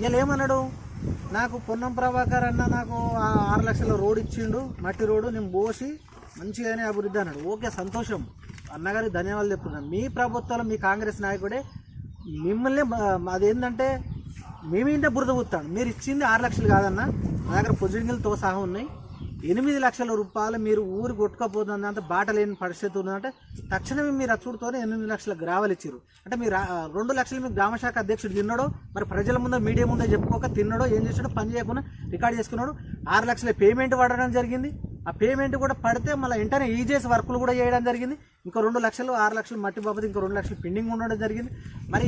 ఇలా ఏమన్నాడు, నాకు పొన్నం ప్రభాకర్ అన్న నాకు 6 లక్షల రోడ్ ఇచ్చిండు, మట్టి రోడ్డు, నేను పోసి మంచిగానే అభివృద్ధి అన్నాడు. ఓకే, సంతోషం, అన్నగారికి ధన్యవాదాలు చెప్తున్నాను. మీ ప్రభుత్వంలో మీ కాంగ్రెస్ నాయకుడే మిమ్మల్ని అదేంటంటే మేమేంటే బురద పుత్తాడు. మీరు ఇచ్చింది 6 లక్షలు కాదన్న, మా దగ్గర పొజిటింగ్లతో సహా ఉన్నాయి. 8 లక్షల రూపాయలు మీరు ఊరు కొట్టుకపోతుంది, అంత బాట లేని పరిస్థితి ఉందంటే తక్షణమే మీరు అచ్చుడుతోనే 8 లక్షల గ్రావెల్ ఇచ్చారు. అంటే మీరు 2 లక్షలు మీకు గ్రామశాఖ అధ్యక్షుడు తిన్నాడో, మరి ప్రజల ముందు మీడియా ముందే చెప్పుకోక తిన్నాడో, ఏం చేసాడో, పని చేయకుండా రికార్డ్ చేసుకున్నాడు. 6 లక్షల పేమెంట్ పడడం జరిగింది. ఆ పేమెంట్ కూడా పడితే మళ్ళీ వెంటనే ఈజీఎస్ వర్కులు కూడా చేయడం జరిగింది. ఇంకో 2 లక్షలు 6 లక్షలు మట్టి బాబు ఇంకో 2 లక్షలు పెండింగ్ ఉండడం జరిగింది. మరి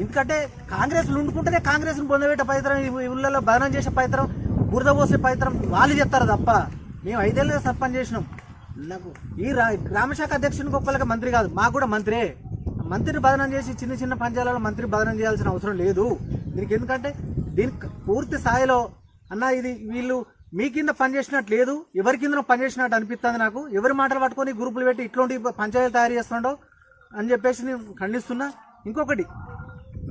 ఎందుకంటే కాంగ్రెస్లు ఉండుకుంటేనే కాంగ్రెస్ను పొందబెట్టే పైతరం, ఈ ఊళ్ళలో బదనం చేసే పైతరం, బురద పోసే పైతరం వాళ్ళు చెప్తారు తప్ప మేము 5 ఏళ్ళుగా సర్పంచ్ చేసినాం. నాకు ఈ గ్రామశాఖ అధ్యక్షునికి ఒక్కళ్ళకి మంత్రి కాదు, మాకు కూడా మంత్రే. మంత్రిని బదనం చేసి చిన్న చిన్న పంచాయతీలలో మంత్రి బదనం చేయాల్సిన అవసరం లేదు దీనికి. ఎందుకంటే దీనికి పూర్తి స్థాయిలో అన్న ఇది వీళ్ళు మీ కింద పనిచేసినట్టు లేదు, ఎవరి కింద పనిచేసినట్టు అనిపిస్తుంది నాకు. ఎవరి మాటలు పట్టుకొని గ్రూపులు పెట్టి ఇట్లాంటి పంచాయతీలు తయారు చేస్తుండో అని చెప్పేసి నేను ఖండిస్తున్నా. ఇంకొకటి,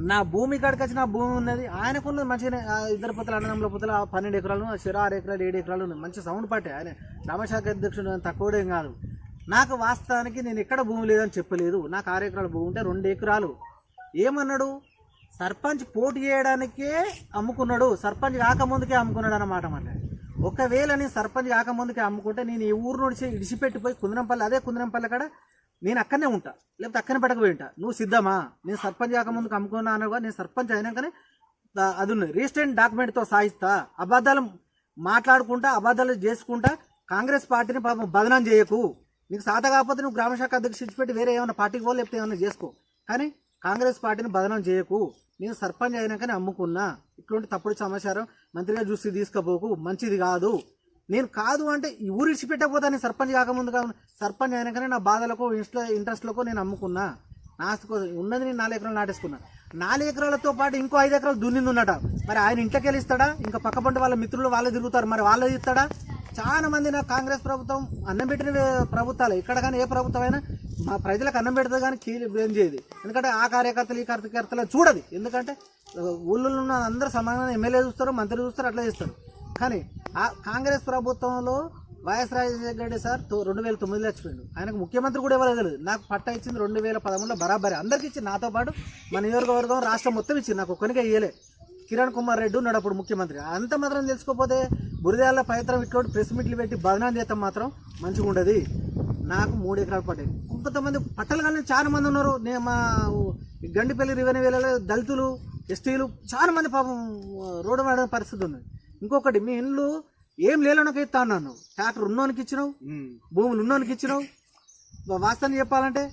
నా భూమి కాడికి వచ్చి నా భూమి ఉన్నది, ఆయనకున్నది మంచిగా 2 పొత్తులు అన్నదమ్ముల పొత్తులు 12 ఎకరాలు, 6 ఎకరాలు 7 ఎకరాలు ఉన్నాయి. మంచి సౌండ్ పాటే ఆయన గ్రామశాఖ అధ్యక్షుడు, తక్కువడేం కాదు. నాకు వాస్తవానికి నేను ఎక్కడ భూమి లేదని చెప్పలేదు. నాకు 6 ఎకరాల భూమి ఉంటే 2 ఎకరాలు ఏమన్నాడు, సర్పంచ్ పోటీ చేయడానికే అమ్ముకున్నాడు, సర్పంచ్ కాకముందుకే అమ్ముకున్నాడు అన్నమాట. మాట ఒకవేళ నేను సర్పంచ్ కాకముందుకే అమ్ముకుంటే నేను ఈ ఊరు నుంచి ఇడిచిపెట్టిపోయి కుందరంపల్లి, అదే కుందరంపల్లి కాడ నేను అక్కడనే ఉంటా, లేకపోతే అక్కడనే పడకపోయి ఉంటా. నువ్వు సిద్ధమా? నేను సర్పంచ్ కాకముందుకు అమ్ముకున్నా అనగా నేను సర్పంచ్ అయినాకనే అది ఉన్నది రిజిస్టర్డ్ డాక్యుమెంట్తో సాయిస్తా. అబద్ధాలు మాట్లాడుకుంటా, అబద్ధాలు చేసుకుంటా కాంగ్రెస్ పార్టీని పాపం బదనాం చేయకు. నీకు సాత కాకపోతే నువ్వు గ్రామశాఖ అధ్యక్షుడు ఇచ్చిపెట్టి వేరే ఏమైనా పార్టీకి పో, లేకపోతే ఏమైనా చేసుకో, కానీ కాంగ్రెస్ పార్టీని బదనాం చేయకు. నేను సర్పంచ్ అయినాకనే అమ్ముకున్నా, ఇట్లాంటి తప్పుడు సమాచారం మంత్రిగా చూసి తీసుకుపోకు, మంచిది కాదు. నేను కాదు అంటే ఈ ఊరు ఇచ్చిపెట్టకపోతే నేను సర్పంచ్ కాకముందు సర్పంచ్ అయినాకనే నా బాధలకు ఇంట్రెస్ట్లకు నేను అమ్ముకున్నా. నా ఆస్తి ఉన్నది నేను 4 ఎకరాలు నాటేసుకున్నా. 4 ఎకరాలతో పాటు ఇంకో 5 ఎకరాలు దున్నింది ఉన్నట. మరి ఆయన ఇంట్లోకి వెళ్ళి ఇస్తాడా? ఇంకా పక్క పంట వాళ్ళ మిత్రులు వాళ్ళే తిరుగుతారు, మరి వాళ్ళే ఇస్తాడా? చాలా మంది నాకు కాంగ్రెస్ ప్రభుత్వం అన్నం పెట్టిన ప్రభుత్వాలు, ఇక్కడ కానీ ఏ ప్రభుత్వం అయినా మా ప్రజలకు అన్నం పెడుతుంది కానీ ఏం చేయదు. ఎందుకంటే ఆ కార్యకర్తలు ఈ కార్యకర్తలు చూడదు. ఎందుకంటే ఊళ్ళో ఉన్న అందరూ సమానంగా ఎమ్మెల్యే చూస్తారు, మంత్రి చూస్తారు, అట్లా చేస్తారు. కానీ ఆ కాంగ్రెస్ ప్రభుత్వంలో వైఎస్ రాజశేఖర రెడ్డి సార్ 2009లో చచ్చిపోయిండు. ఆయనకు ముఖ్యమంత్రి కూడా ఇవ్వలేదు. నాకు పట్టా ఇచ్చింది 2013లో బరాబరి అందరికి ఇచ్చి, నాతో పాటు మన నియోజకవర్గం రాష్ట్రం మొత్తం ఇచ్చింది, నాకు ఒక్కనికే ఇయ్యలే. కిరణ్ కుమార్ రెడ్డి ఉన్నాడు అప్పుడు ముఖ్యమంత్రి. అంత మాత్రం తెలుసుకోకపోతే బురదేళ్ళ పైత్రం ఇటువంటి ప్రెస్ మీట్లు పెట్టి బదనాం చేస్తాం మాత్రం మంచిగా ఉండదు. నాకు 3 ఎకరాలు పడ్డాయి. కొంతమంది పట్టలు కానీ చాలా మంది ఉన్నారు. నేను మా గండిపల్లి రెవెన్యూ వేలలో దళితులు, ఎస్టీలు చాలా మంది పాపం రోడ్డు వాడే పరిస్థితి ఉంది. ఇంకొకటి, మీ ఇల్లు ఏం లేలోనకి ఇస్తా అన్నాను, ట్రాక్టర్ ఉన్నోనికి ఇచ్చినావు, భూములు ఉన్నోనికి ఇచ్చినావు. వాస్తవం చెప్పాలంటే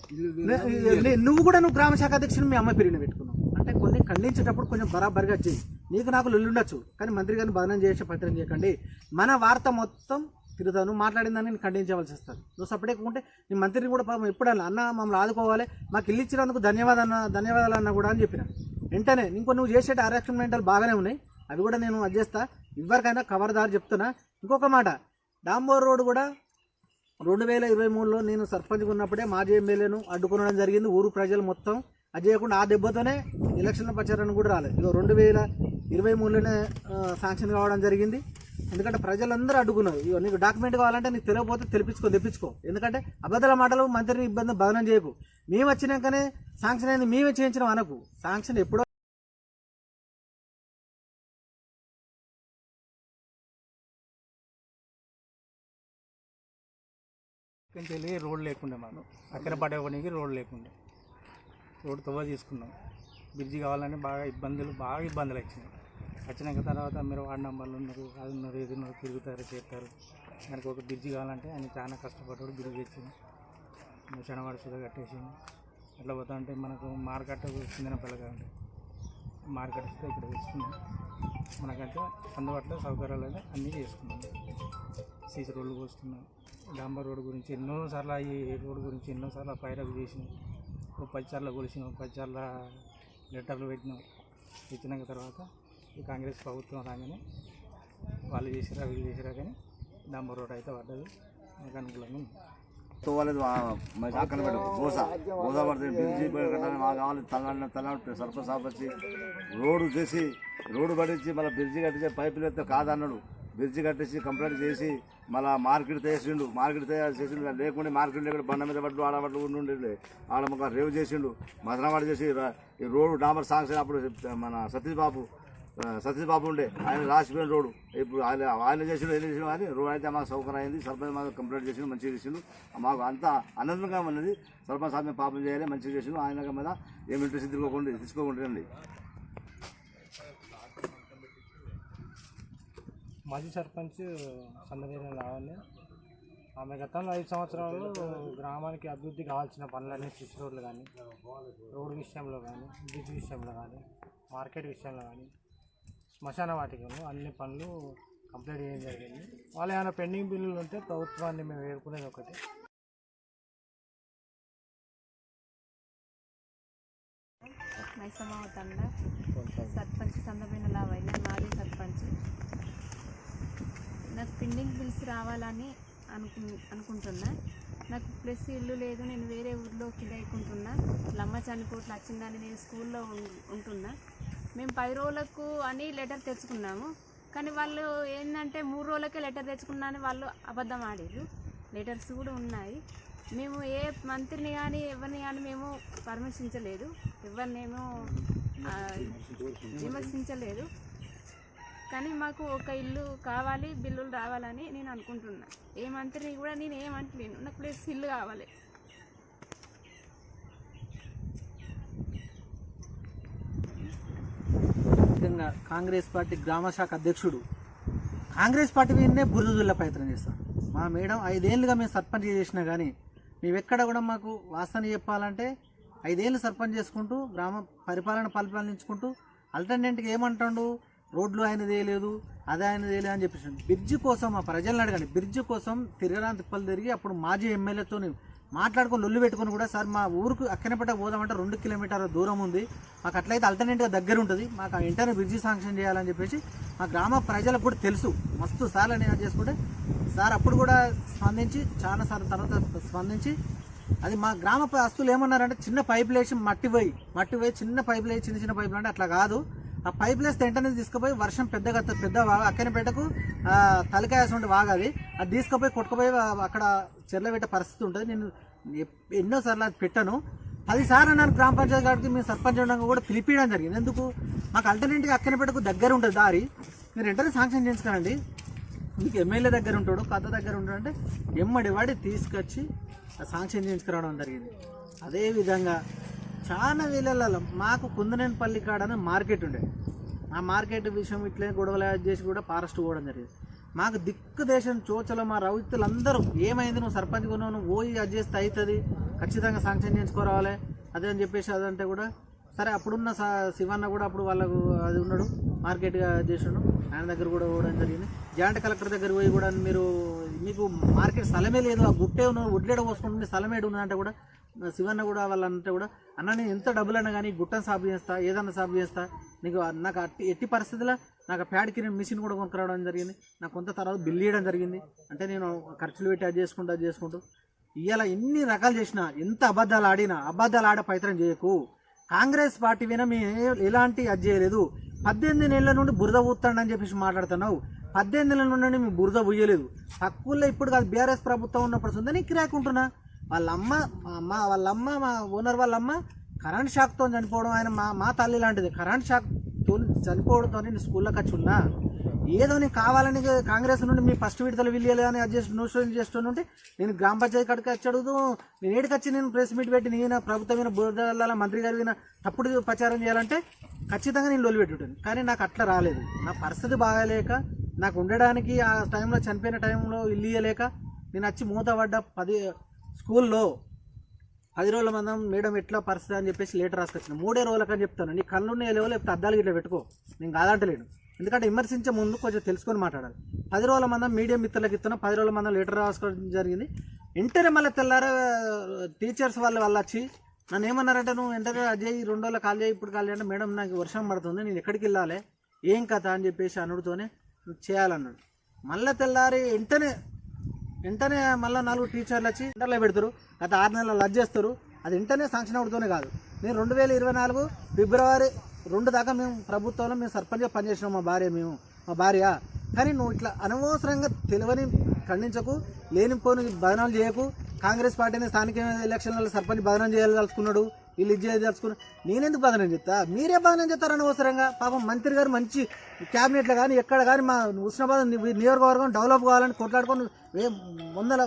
నువ్వు కూడా గ్రామశాఖ అధ్యక్షుడు మీ అమ్మ పేరుని పెట్టుకున్నావు. అంటే కొన్ని ఖండించేటప్పుడు కొంచెం బరాబరిగా చేయి. నీకు నాకు లొల్లి ఉండొచ్చు, కానీ మంత్రి గారిని బదనం చేసే ప్రయత్నం చేయకండి. మన వార్త మొత్తం తిరుగుతాను, నువ్వు మాట్లాడిందని నేను ఖండించవలసి వస్తుంది. నువ్వు సపరేట్గా నీ మంత్రిని కూడా పాపం ఎప్పుడన్నా అన్న మమ్మల్ని ఆదుకోవాలి, మాకు ఇల్లు ఇచ్చినందుకు ధన్యవాదాలు అన్న కూడా అని చెప్పిన వెంటనే నువ్వు చేసే అరేంజ్మెంట్లు బాగానే ఉన్నాయి, అవి కూడా నేను అది చేస్తా. ఎవరికైనా కవర్దారు చెప్తున్నా. ఇంకొక మాట, డాంబోర్ రోడ్డు కూడా 2023లో నేను సర్పంచ్గా ఉన్నప్పుడే మాజీ ఎమ్మెల్యేను అడ్డుకోవడం జరిగింది. ఊరు ప్రజలు మొత్తం అది చేయకుండా ఆ దెబ్బతోనే ఎలక్షన్ల ప్రచారాన్ని కూడా రాలేదు. ఇక 2023లోనే శాంక్షన్ కావడం జరిగింది. ఎందుకంటే ప్రజలందరూ అడ్డుకున్నారు. ఇక నీకు డాక్యుమెంట్ కావాలంటే నీకు తెలియకపోతే తెప్పించుకో. ఎందుకంటే అబద్ధాల మాటలు మంత్రిని ఇబ్బంది బదనం చేయకు. మేము వచ్చినాకనే శాంక్షన్ అయింది, మేమే చేయించినాం అనకు. శాంక్షన్ ఎప్పుడో వెళ్ళి రోడ్ లేకుండే, మాకు అక్కడ పడేవానికి రోడ్ లేకుండే, రోడ్ తవ్వ తీసుకున్నాం. బ్రిడ్జి కావాలని బాగా ఇబ్బందులు వచ్చినాక తర్వాత మీరు వార్డు నంబర్లు ఉన్నారు, అది ఉన్నారు, ఇది ఉన్నారు, తిరుగుతారు, చేస్తారు. దానికి ఒక బ్రిడ్జి కావాలంటే ఆయన చాలా కష్టపడ్డాడు, బ్రిడ్జి తెచ్చింది. శనవాడ సుధా కట్టేసింది. అట్లా పోతా అంటే మనకు మార్కెట్ చిందిన పిల్లగా ఉంటే మార్కెట్ వస్తే ఇక్కడ తెచ్చుకున్నాం. మనకంటే అందుబాటులో సౌకర్యాలు అన్నీ చేసుకున్నాం. సీసీ రోడ్లు పోస్తున్నాం. డాంబర్ రోడ్డు గురించి ఎన్నోసార్లు, ఈ రోడ్డు గురించి ఎన్నోసార్లు పైరవి చేసినాం. 10 సార్లు కొలిసినాం, 10 సార్లు లెటర్లు పెట్టినాం. ఇచ్చినాక తర్వాత ఈ కాంగ్రెస్ ప్రభుత్వం రాగానే వాళ్ళు చేసిరా వీళ్ళు చేసిరా కానీ డాంబర్ రోడ్ అయితే పడ్డది, మనకు అనుకూలంగా ఉంది. తోవలేదు అక్కడ పెట్టు గోసా పడుతుంది బిల్జీ కట్టాలి మాకు కావాలి తల్లాడు సర్పంచ్ సాబ్ వచ్చి రోడ్డు పట్టించి మళ్ళీ బ్రిడ్జి కట్టించి పైపులు ఎత్తే కాదన్నాడు. బ్రిడ్జి కట్టేసి కంప్లీట్ చేసి మళ్ళీ మార్కెట్ చేసిండు. మార్కెట్ తయారు చేసిండు. లేకుండా మార్కెట్ లేకుండా బండ మీద పట్టు ఆడబట్లు ఉండి ఆడ మాకు రేవు చేసిండు. మదనవాడు చేసి ఈ రోడ్డు డాంబర్ సాంక్షన్ అప్పుడు మన సతీష్ బాబు ఉండే ఆయన రాసిపోయిన రోడ్డు ఇప్పుడు ఆయన చేసిండు ఏం చేసిండు కానీ రోడ్ అయితే మాకు సౌకర్యం అయింది. సర్పంచ్ మాకు కంప్లీట్ చేసిండు, మంచిగా చేసిండు. మాకు అంతా అనంతంగా ఉన్నది. సర్పంచ్ సాబ్ మేము పాపం చేయాలి, మంచిగా చేసిండు. ఆయన మీద ఏమి ఇంట్రెస్ట్ తీసుకోకుండా మాజీ సర్పంచ్ సందవేన లావణ్య ఆమె గతంలో 5 సంవత్సరాలు గ్రామానికి అభివృద్ధి కావాల్సిన పనులన్నీ సిసి రోడ్లు కానీ, రోడ్డు విషయంలో కానీ, బ్రిడ్జ్ విషయంలో కానీ, మార్కెట్ విషయంలో కానీ, శ్మశాన వాటికను అన్ని పనులు కంప్లీట్ చేయడం జరిగింది. వాళ్ళు ఏమైనా పెండింగ్ బిల్లులు ఉంటే ప్రభుత్వాన్ని మేము వేడుకునేది ఒకటి. మైసమావతండ సర్పంచ్ సందమైన లావైన మాజీ సర్పంచ్. నాకు పెండింగ్ బిల్స్ రావాలని అనుకుంటున్నా. నాకు ప్లస్ ఇల్లు లేదు, నేను వేరే ఊర్లో కిరాయికుంటున్నా. లమ్మ చనిపోట్లు వచ్చిందని నేను స్కూల్లో ఉంటున్నా. మేము 10 రోజులకు అని లెటర్ తెచ్చుకున్నాము, కానీ వాళ్ళు ఏంటంటే 3 రోజులకే లెటర్ తెచ్చుకున్నా అని వాళ్ళు అబద్ధం ఆడారు. లెటర్స్ కూడా ఉన్నాయి. మేము ఏ మంత్రిని కానీ ఎవరిని కానీ మేము పరామర్శించలేదు, ఎవరినేమో విమర్శించలేదు. కానీ మాకు ఒక ఇల్లు కావాలి, బిల్లులు రావాలని నేను అనుకుంటున్నా. ఏ మంత్రిని కూడా నేను ఏమంటలేను, నాకు ప్లేస్ ఇల్లు కావాలి. ముఖ్యంగా కాంగ్రెస్ పార్టీ గ్రామ శాఖ అధ్యక్షుడు కాంగ్రెస్ పార్టీ మీదనే బురదజుల్ల ప్రయత్నం చేస్తాం. మా మేడం 5 ఏళ్ళుగా మేము సర్పంచ్ చేసినా కానీ మేమెక్కడ కూడా మాకు వాస్తవం చెప్పాలంటే 5 ఏళ్ళు సర్పంచ్ చేసుకుంటూ గ్రామ పరిపాలించుకుంటూ అల్టర్నేట్గా ఏమంటాడు, రోడ్లు ఆయన చేయలేదు, అదే ఆయన చేయలేదు అని చెప్పేసి బ్రిడ్జి కోసం మా ప్రజలను అడగండి. బ్రిడ్జి కోసం తిరగరాని తిప్పలు తిరిగి అప్పుడు మాజీ ఎమ్మెల్యేతో మాట్లాడుకొని లొల్లు పెట్టుకొని కూడా సార్ మా ఊరికి అక్కనపేట పోదామంటే 2 కిలోమీటర్ల దూరం ఉంది, మాకు అట్లయితే అల్టర్నేట్గా దగ్గర ఉంటుంది, మాకు వెంటనే బ్రిడ్జి శాంక్షన్ చేయాలని చెప్పేసి మా గ్రామ ప్రజలకు కూడా తెలుసు. మస్తు సార్లు నేను చేసుకుంటే సార్ అప్పుడు కూడా స్పందించి చాలా సార్లు తర్వాత స్పందించి అది మా గ్రామ ఆస్తులు ఏమన్నారంటే చిన్న పైపులు వేసి మట్టి పోయి చిన్న పైపులు వేసి చిన్న పైపులు అంటే అట్లా కాదు, ఆ పైపులు వేస్తే వెంటనే తీసుకుపోయి వర్షం పెద్ద వాగా అక్కనపేటకు తలకాయాస ఉంటే వాగాది, అది తీసుకుపోయి కొట్టుకుపోయి అక్కడ చెర్ల పెట్టే పరిస్థితి ఉంటుంది. నేను ఎన్నోసార్లు అది పెట్టాను. 10 సార్లు నన్ను గ్రామ పంచాయతీ కాడికి మేము సర్పంచ్ ఉండగా కూడా పిలిపించడం జరిగింది. ఎందుకు మాకు అల్టర్నేట్గా అక్కనపేటకు దగ్గర ఉంటుంది దారి, మీరు వెంటనే శాంక్షన్ చేయించుకోండి, మీకు ఎమ్మెల్యే దగ్గర ఉంటాడు, కథ దగ్గర ఉంటాడు అంటే ఎమ్మడి వాడి తీసుకొచ్చి శాంక్షన్ చేయించుకురావడం జరిగింది. అదేవిధంగా చాలా వేళల్లో మాకు కుందనేనిపల్లి కాడని మార్కెట్ ఉండే, ఆ మార్కెట్ విషయం ఇట్లే గొడవలు చేసి కూడా ఫారెస్ట్ పోవడం జరిగింది. మాకు దిక్కు దేశం చోచలో మా రైతులందరూ ఏమైంది, నువ్వు సర్పంచ్ కొన్నావు, నువ్వు పోయి అది చేస్తే అవుతుంది, ఖచ్చితంగా శాంక్షన్ చేయించుకోరావాలి అదే అని చెప్పేసి అదంటే కూడా సరే. అప్పుడున్న శివన్న కూడా అప్పుడు వాళ్ళకు అది ఉన్నాడు, మార్కెట్గా చేసాడు, ఆయన దగ్గర కూడా పోవడం జరిగింది. జాయింట్ కలెక్టర్ దగ్గర పోయి కూడా మీకు మార్కెట్ స్థలమే లేదు, ఆ గుట్టే ఉన్న వడ్లేడ పోసుకుంటుంది, స్థలం ఏడు ఉన్నదంటే కూడా శివన్న కూడా వాళ్ళంటే కూడా అన్న నేను ఎంత డబ్బులు అన్నా కానీ గుట్టను సాగు చేస్తా, ఏదన్నా సాగు చేస్తా, నీకు నాకు ఎట్టి పరిస్థితుల్లో నాకు ప్యాడ్కి నేను మిషన్ కూడా కొనుక్కరావడం జరిగింది, నాకు కొంత తర్వాత బిల్లు ఇవ్వడం జరిగింది. అంటే నేను ఖర్చులు పెట్టి అది చేసుకుంటూ ఇవాళ ఎన్ని రకాలు చేసినా, ఎంత అబద్ధాలు ఆడినా అబద్ధాలు ఆడే ప్రయత్నం చేయకు. కాంగ్రెస్ పార్టీ విన మేము ఎలాంటి అది చేయలేదు. 18 ఏళ్ల నుండి బురద ఊతాడని చెప్పేసి మాట్లాడుతున్నావు. 18 ఏళ్ల నుండి మేము బురద ఊయలేదు. తక్కువలో ఇప్పుడు కాదు, బీఆర్ఎస్ ప్రభుత్వం ఉన్నప్పుడు ఉందని కిరాకుంటున్నా. వాళ్ళమ్మ మా ఓనర్ వాళ్ళమ్మ కరెంట్ షాక్తో చనిపోవడం, ఆయన మా తల్లి లాంటిది. కరెంట్ షాక్తో చనిపోవడంతో నేను స్కూల్లోకి వచ్చి ఉన్నా. ఏదో నీకు కావాలని కాంగ్రెస్ నుండి మీ ఫస్ట్ విడతలు వీళ్ళు అని అడ్జస్ట్ న్యూస్ చేస్తుంటే నేను గ్రామ పంచాయతీ కాడికి వచ్చి అడుగుతూ నేను ఏడికొచ్చి నేను ప్రెస్ మీట్ పెట్టి నేను ప్రభుత్వమైన బురద మంత్రి గారి తప్పుడు ప్రచారం చేయాలంటే ఖచ్చితంగా నేను లొల్లి పెట్టుంటాను. కానీ నాకు అట్లా రాలేదు. నా పరిస్థితి బాగాలేక, నాకు ఉండడానికి ఆ టైంలో చనిపోయిన టైంలో ఇల్లు ఇయ్యలేక నేను వచ్చి మూతపడ్డ స్కూల్లో 10 రోజుల మందం మేడం ఎట్లా పరిస్థితి అని చెప్పేసి లెటర్ రాసుకొచ్చిన. 3 రోజులకని చెప్తాను. నీ కళ్ళున్న లేవో లేకపోతే అద్దాలు ఇట్లా పెట్టుకో, నేను కాదంటలేను. ఎందుకంటే విమర్శించే ముందు కొంచెం తెలుసుకొని మాట్లాడాలి. 10 రోజుల మందం మీడియం మిత్రులకు ఇస్తున్నా, 10 రోజుల మందం లెటర్ రాసుకోవడం జరిగింది. వెంటనే మళ్ళీ తెల్లారా టీచర్స్ వాళ్ళు వచ్చి నన్ను ఏమన్నారంటే, నువ్వు వెంటనే అజయ్ 2 రోజులు కాల్ చేయి, ఇప్పుడు కాల్ చేయంటే మేడం నాకు వర్షం పడుతుంది, నేను ఎక్కడికి వెళ్ళాలి, ఏం కథ అని చెప్పేసి అనుడితోనే చేయాలన్నాడు. మళ్ళీ తెల్లారి వెంటనే వెంటనే మళ్ళీ 4 టీచర్లు వచ్చి ఇంటర్లో పెడతారు, గత 6 నెలలు లజ్ చేస్తారు. అది వెంటనే శాంక్షన్ అవుతూనే కాదు. నేను 2024 ఫిబ్రవరి 2 దాకా మేము ప్రభుత్వంలో మేము సర్పంచ్గా పనిచేసినాం, మా భార్య. కానీ నువ్వు ఇట్లా అనవసరంగా తెలియని ఖండించకు, లేనిపోని బదనాలు చేయకు. కాంగ్రెస్ పార్టీని స్థానిక ఎలక్షన్లలో సర్పంచ్ బదనం చేయదలుచుకున్నాడు, వీళ్ళు ఇది చేయదలుచుకున్నాడు. నేనెందుకు బదనం చెప్తా? మీరే బదనం చేస్తారు అనవసరంగా. పాపం మంత్రి గారు మంచి క్యాబినెట్లో కానీ ఎక్కడ కానీ మా హుస్నాబాద్ నియోజకవర్గం డెవలప్ కావాలని కొట్లాడుకొని వందల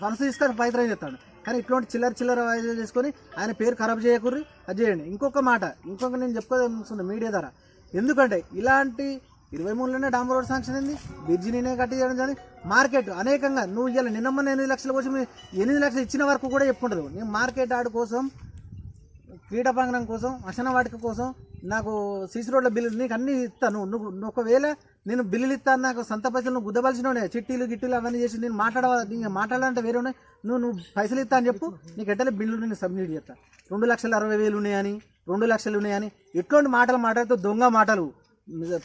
ఫండ్స్ తీసుకొని ప్రయత్నం చేస్తాడు. కానీ ఇట్లాంటి చిల్లర వాయిదాలు చేసుకొని ఆయన పేరు ఖరాబ్ చేయకూర్రి, అది చేయండి. ఇంకొక నేను చెప్పుకోదలుచుకున్నా మీడియా ద్వారా. ఎందుకంటే ఇలాంటి 23లోనే డాంబర్ రోడ్ శాంక్షన్ అయింది, బ్రిడ్జి నేనే కట్టించడం కానీ మార్కెట్ అనేకంగా నువ్వు ఇవాళ నిన్నమ్మన్న 8 లక్షల కోసం 8 లక్షలు ఇచ్చిన వరకు కూడా చెప్పుకుంటుంది. నేను మార్కెట్ ఆడు కోసం, క్రీడా ప్రాంగణం కోసం, అసన వాటిక కోసం నాకు సీసీ రోడ్ల బిల్లులు నీకు అన్నీ ఇస్తాను. నువ్వు ఒకవేళ నేను బిల్లులు ఇస్తాను, నాకు సొంత పైసలు నువ్వు గుద్దవలసినోనే, చిట్టీలు అవన్నీ చేసి నేను మాట్లాడాలంటే వేరే ఉన్నాయి. నువ్వు పైసలు ఇస్తా అని చెప్పు, నీకు ఎట్టలే బిల్లు నేను సబ్మిట్ చేస్తా. 2,60,000 ఉన్నాయని, 2 లక్షలు ఉన్నాయని ఇట్లాంటి మాటలు మాట్లాడితే దొంగ మాటలు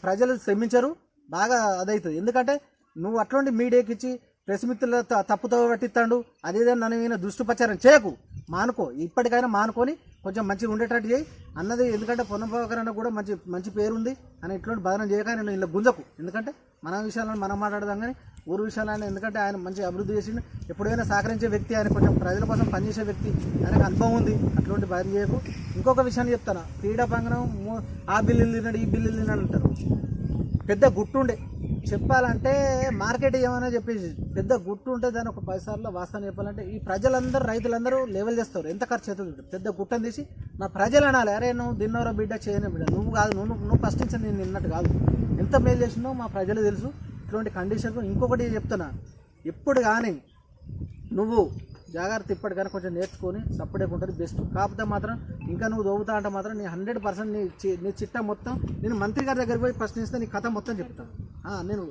ప్రజలు శ్రమించరు, బాగా అదవుతుంది. ఎందుకంటే నువ్వు అట్లాంటి మీడియాకి ఇచ్చి ప్రెస్ మిత్రుల తప్పుతో పట్టిస్తాడు, అదేదో నన్ను దుష్టుపచారం చేయకు, మానుకో. ఇప్పటికైనా మానుకొని కొంచెం మంచిగా ఉండేటట్టు చేయి అన్నది. ఎందుకంటే పొన్నం ప్రభాకర్ కూడా మంచి పేరు ఉంది అని ఇట్లాంటి బదనం చేయక నేను ఇలా గుంజకు. ఎందుకంటే మన విషయాలను మనం మాట్లాడదాం కానీ ఊరు విషయాలను, ఎందుకంటే ఆయన మంచి అభివృద్ధి చేసిండు, ఎప్పుడైనా సహకరించే వ్యక్తి, ఆయన కొంచెం ప్రజల కోసం పనిచేసే వ్యక్తి, ఆయనకు అనుభవం ఉంది. అట్లాంటి బదనం చేయకు. ఇంకొక విషయాన్ని చెప్తాను, క్రీడా ప్రాంగణం ఆ బిల్లులు తిన్నాడు, ఈ బిల్లులు తిన్నాడు అంటారు. పెద్ద గుట్టుండే చెప్పాలంటే మార్కెట్ ఏమైనా చెప్పేసి పెద్ద గుట్టు ఉంటే దాన్ని ఒక 10 సార్లు వాస్తవం చెప్పాలంటే ఈ ప్రజలందరూ రైతులందరూ లెవెల్ చేస్తారు. ఎంత ఖర్చు అవుతుంది? పెద్ద గుట్టని తీసి మా ప్రజలు అనాలి, అరే నువ్వు దిన్నోరో బిడ్డ చేయని బిడ్డ, నువ్వు కాదు, నువ్వు ఫస్ట్ నుంచి నేను నిన్నట్టు కాదు, ఎంత మేలు చేసినో మా ప్రజలు తెలుసు. ఇట్లాంటి కండిషన్ ఇంకొకటి చెప్తున్నా, ఇప్పుడు కానీ నువ్వు జాగ్రత్త ఇప్పటికైనా కొంచెం నేర్చుకొని సపరేట్గా ఉంటుంది బెస్ట్. కాకపోతే మాత్రం ఇంకా నువ్వు దోగుతా అంటే మాత్రం నీ 100% నీ చిట్టా మొత్తం నేను మంత్రి గారి దగ్గర పోయి ప్రశ్నిస్తే నీ కథ మొత్తం చెప్తాను. నేను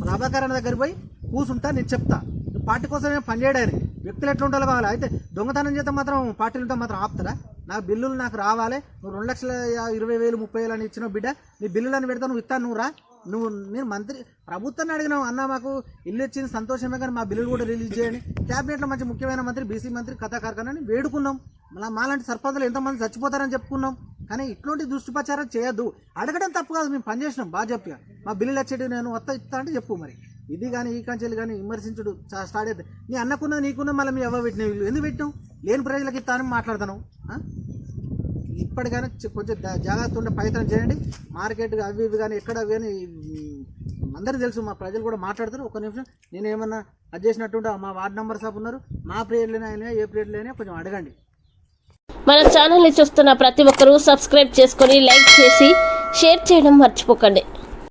ప్రభాకర్ అన్న దగ్గర పోయి కూర్చుంటా, నేను చెప్తా. నువ్వు పార్టీ కోసం ఏం పనిచేయడానికి వ్యక్తులు ఎట్లా ఉండాలో కావాలి. అయితే దొంగతనం చేస్తే మాత్రం పార్టీలు ఉంటే మాత్రం ఆపుతారా? నా బిల్లులు నాకు రావాలి. నువ్వు 2,20,000 30,000 అని ఇచ్చిన బిడ్డ, నీ బిల్లులను పెడతా, నువ్వు ఇస్తాను, నువ్వు రా. నేను మంత్రి ప్రభుత్వాన్ని అడిగినావు అన్న, మాకు ఇల్లు ఇచ్చింది సంతోషమే, కానీ మా బిల్లులు కూడా రిలీజ్ చేయండి. క్యాబినెట్లో మంచి ముఖ్యమైన మంత్రి, బీసీ మంత్రి, కథాకారకని వేడుకున్నాం. మాలాంటి సర్పంచులు ఎంతమంది చచ్చిపోతారని చెప్పుకున్నాం. కానీ ఇట్లాంటి దుష్టుపచారం చేయొద్దు. అడగడం తప్పు కాదు, మేము పనిచేసినాం బాగా చెప్పిగా. మా బిల్లులు వచ్చేటి నేను ఇస్తా అంటే చెప్పు. మరి ఇది కానీ ఈ కంచెలు కానీ విమర్శించుడు స్టార్ట్ అయితే నీ అన్నకున్నది నీకున్నా మళ్ళీ మీ అవ్వ పెట్టిన వీళ్ళు ఎందుకు పెట్టినావు? లేని ప్రజలకు ఇస్తానని మాట్లాడతాను. ఇప్పటికైనా కొంచెం జాగ్రత్త ఉండే ప్రయత్నం చేయండి. మార్కెట్ అవి ఇవి కానీ ఎక్కడ కానీ అందరికీ తెలుసు, మా ప్రజలు కూడా మాట్లాడతారు. ఒక నిమిషం నేను ఏమన్నా అది చేసినట్టుంటే మా వార్డు నంబర్ సాబ్ ఉన్నారు, మా పీరియడ్లోనే అయినా ఏ పీరియడ్లోనే కొంచెం అడగండి. మన ఛానల్ని చూస్తున్న ప్రతి ఒక్కరూ సబ్స్క్రైబ్ చేసుకొని లైక్ చేసి షేర్ చేయడం మర్చిపోకండి.